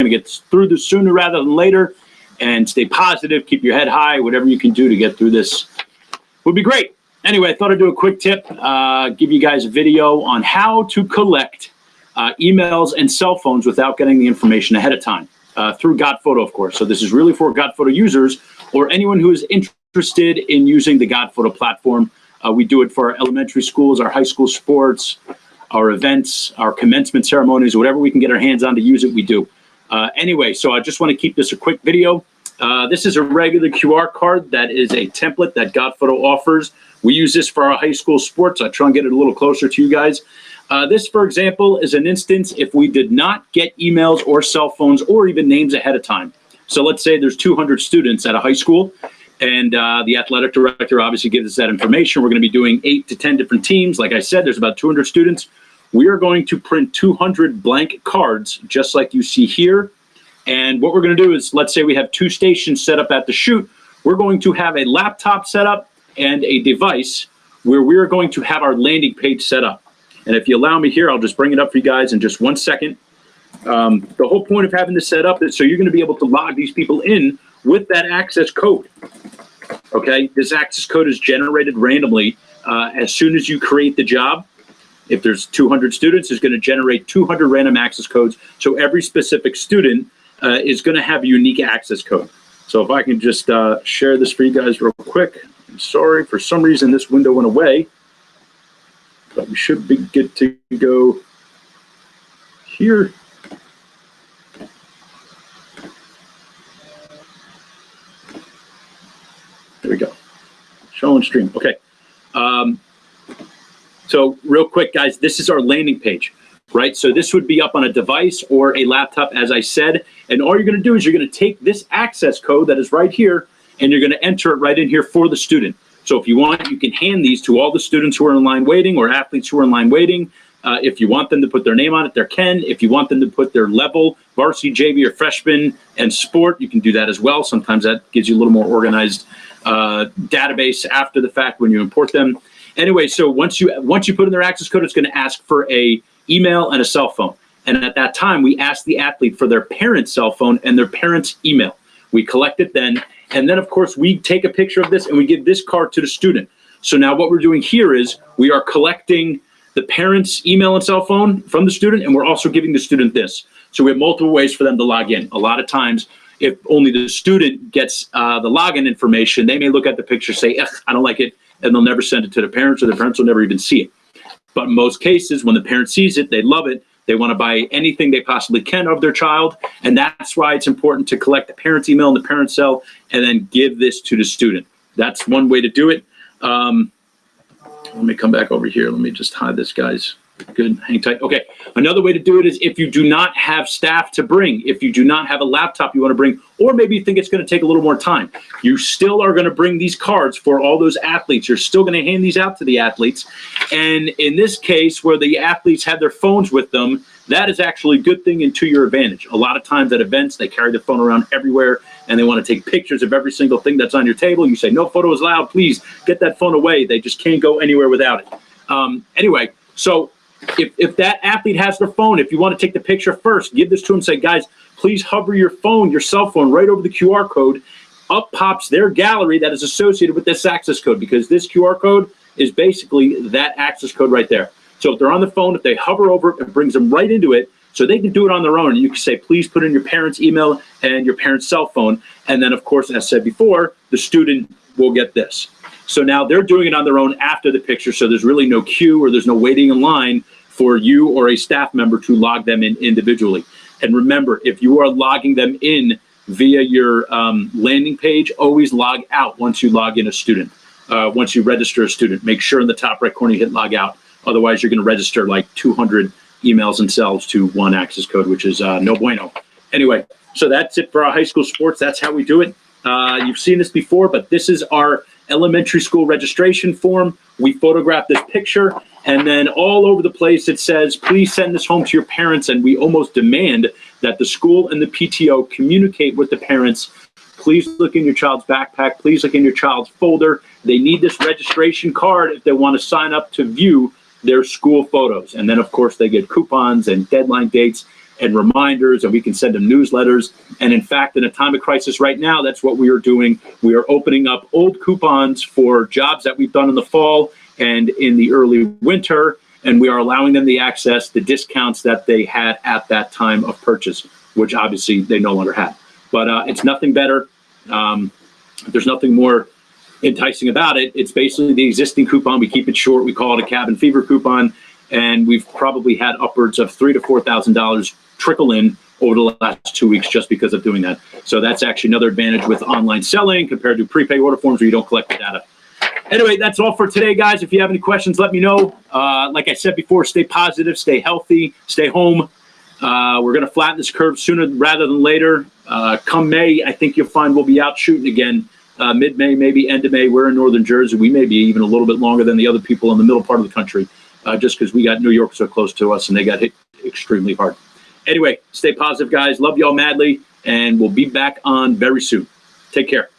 to get through this sooner rather than later, and stay positive, keep your head high, whatever you can do to get through this would be great. Anyway, I thought I'd do a quick tip, give you guys a video on how to collect emails and cell phones without getting the information ahead of time through GodPhoto, of course. So this is really for GodPhoto users or anyone who is interested in using the GodPhoto platform. We do it for our elementary schools, our high school sports, our events, our commencement ceremonies, whatever we can get our hands on to use it, we do. Anyway, so I just want to keep this a quick video. This is a regular QR card that is a template that GodPhoto offers. We use this for our high school sports. I try and get it a little closer to you guys. This, for example, is an instance if we did not get emails or cell phones or even names ahead of time. So let's say there's 200 students at a high school, and the athletic director obviously gives us that information. We're going to be doing 8 to 10 different teams. Like I said, there's about 200 students. We are going to print 200 blank cards, just like you see here. And what we're going to do is, let's say we have 2 stations set up at the shoot. We're going to have a laptop set up and a device where we're going to have our landing page set up. And if you allow me here, I'll just bring it up for you guys in just 1 second. The whole point of having this set up is so you're going to be able to log these people in with that access code. Okay, this access code is generated randomly as soon as you create the job. If there's 200 students, it's going to generate 200 random access codes. So every specific student is going to have a unique access code. So if I can just share this for you guys real quick. I'm sorry, for some reason this window went away. But we should be good to go here. There we go. Show and stream. Okay. So real quick, guys, this is our landing page, right? So this would be up on a device or a laptop, as I said. And all you're going to do is you're going to take this access code that is right here, and you're going to enter it right in here for the student. So if you want, you can hand these to all the students who are in line waiting or athletes who are in line waiting. If you want them to put their name on it, they can. If you want them to put their level, varsity, JV, or freshman and sport, you can do that as well. Sometimes that gives you a little more organized database after the fact when you import them. Anyway, so once you put in their access code, it's going to ask for a email and a cell phone. And at that time, we ask the athlete for their parent's cell phone and their parent's email. We collect it then. And then, of course, we take a picture of this and we give this card to the student. So now what we're doing here is we are collecting the parent's email and cell phone from the student, and we're also giving the student this. So we have multiple ways for them to log in. A lot of times, if only the student gets the login information, they may look at the picture, say, I don't like it, and they'll never send it to the parents, or the parents will never even see it. But in most cases, when the parent sees it, they love it. They want to buy anything they possibly can of their child, and that's why it's important to collect the parent's email and the parent's cell and then give this to the student. That's one way to do it. Let me come back over here. Let me just hide this, guys. Good, hang tight. Okay, another way to do it is if you do not have staff to bring, if you do not have a laptop you want to bring, or maybe you think it's going to take a little more time, you still are going to bring these cards for all those athletes. You're still going to hand these out to the athletes. And in this case, where the athletes have their phones with them, that is actually a good thing and to your advantage. A lot of times at events, they carry their phone around everywhere and they want to take pictures of every single thing that's on your table. You say, no photos allowed, please get that phone away. They just can't go anywhere without it. Anyway, so if that athlete has their phone, if you want to take the picture first, give this to them, say, guys, please hover your phone, your cell phone, right over the QR code. Up pops their gallery that is associated with this access code, because this QR code is basically that access code right there. So if they're on the phone, if they hover over it, it brings them right into it, so they can do it on their own. And you can say, please put in your parent's email and your parent's cell phone. And then, of course, as said before, the student will get this. So now they're doing it on their own after the picture, so there's really no queue or there's no waiting in line for you or a staff member to log them in individually. And remember, if you are logging them in via your landing page, always log out once you log in a student. Once you register a student, make sure in the top right corner you hit log out. Otherwise, you're going to register like 200 emails and cells to one access code, which is no bueno. Anyway, so that's it for our high school sports. That's how we do it. You've seen this before, but this is our elementary school registration form. We photograph this picture, and then all over the place it says, please send this home to your parents, and we almost demand that the school and the PTO communicate with the parents. Please look in your child's backpack. Please look in your child's folder. They need this registration card if they want to sign up to view their school photos. And then, of course, they get coupons and deadline dates and reminders, and we can send them newsletters. And in fact, in a time of crisis right now, that's what we are doing. We are opening up old coupons for jobs that we've done in the fall and in the early winter, and we are allowing them the access, the discounts that they had at that time of purchase, which obviously they no longer have. But it's nothing better. There's nothing more enticing about it. It's basically the existing coupon. We keep it short. We call it a cabin fever coupon, and we've probably had upwards of $3,000 to $4,000 trickle in over the last 2 weeks just because of doing that. So that's actually another advantage with online selling compared to prepaid order forms where you don't collect the data. Anyway, that's all for today, guys. If you have any questions, let me know. Like I said before, stay positive, stay healthy, stay home. We're going to flatten this curve sooner rather than later. Come May, I think you'll find we'll be out shooting again. Mid-May, maybe end of May. We're in northern Jersey. We may be even a little bit longer than the other people in the middle part of the country, just because we got New York so close to us and they got hit extremely hard. Anyway, stay positive, guys. Love y'all madly, and we'll be back on very soon. Take care.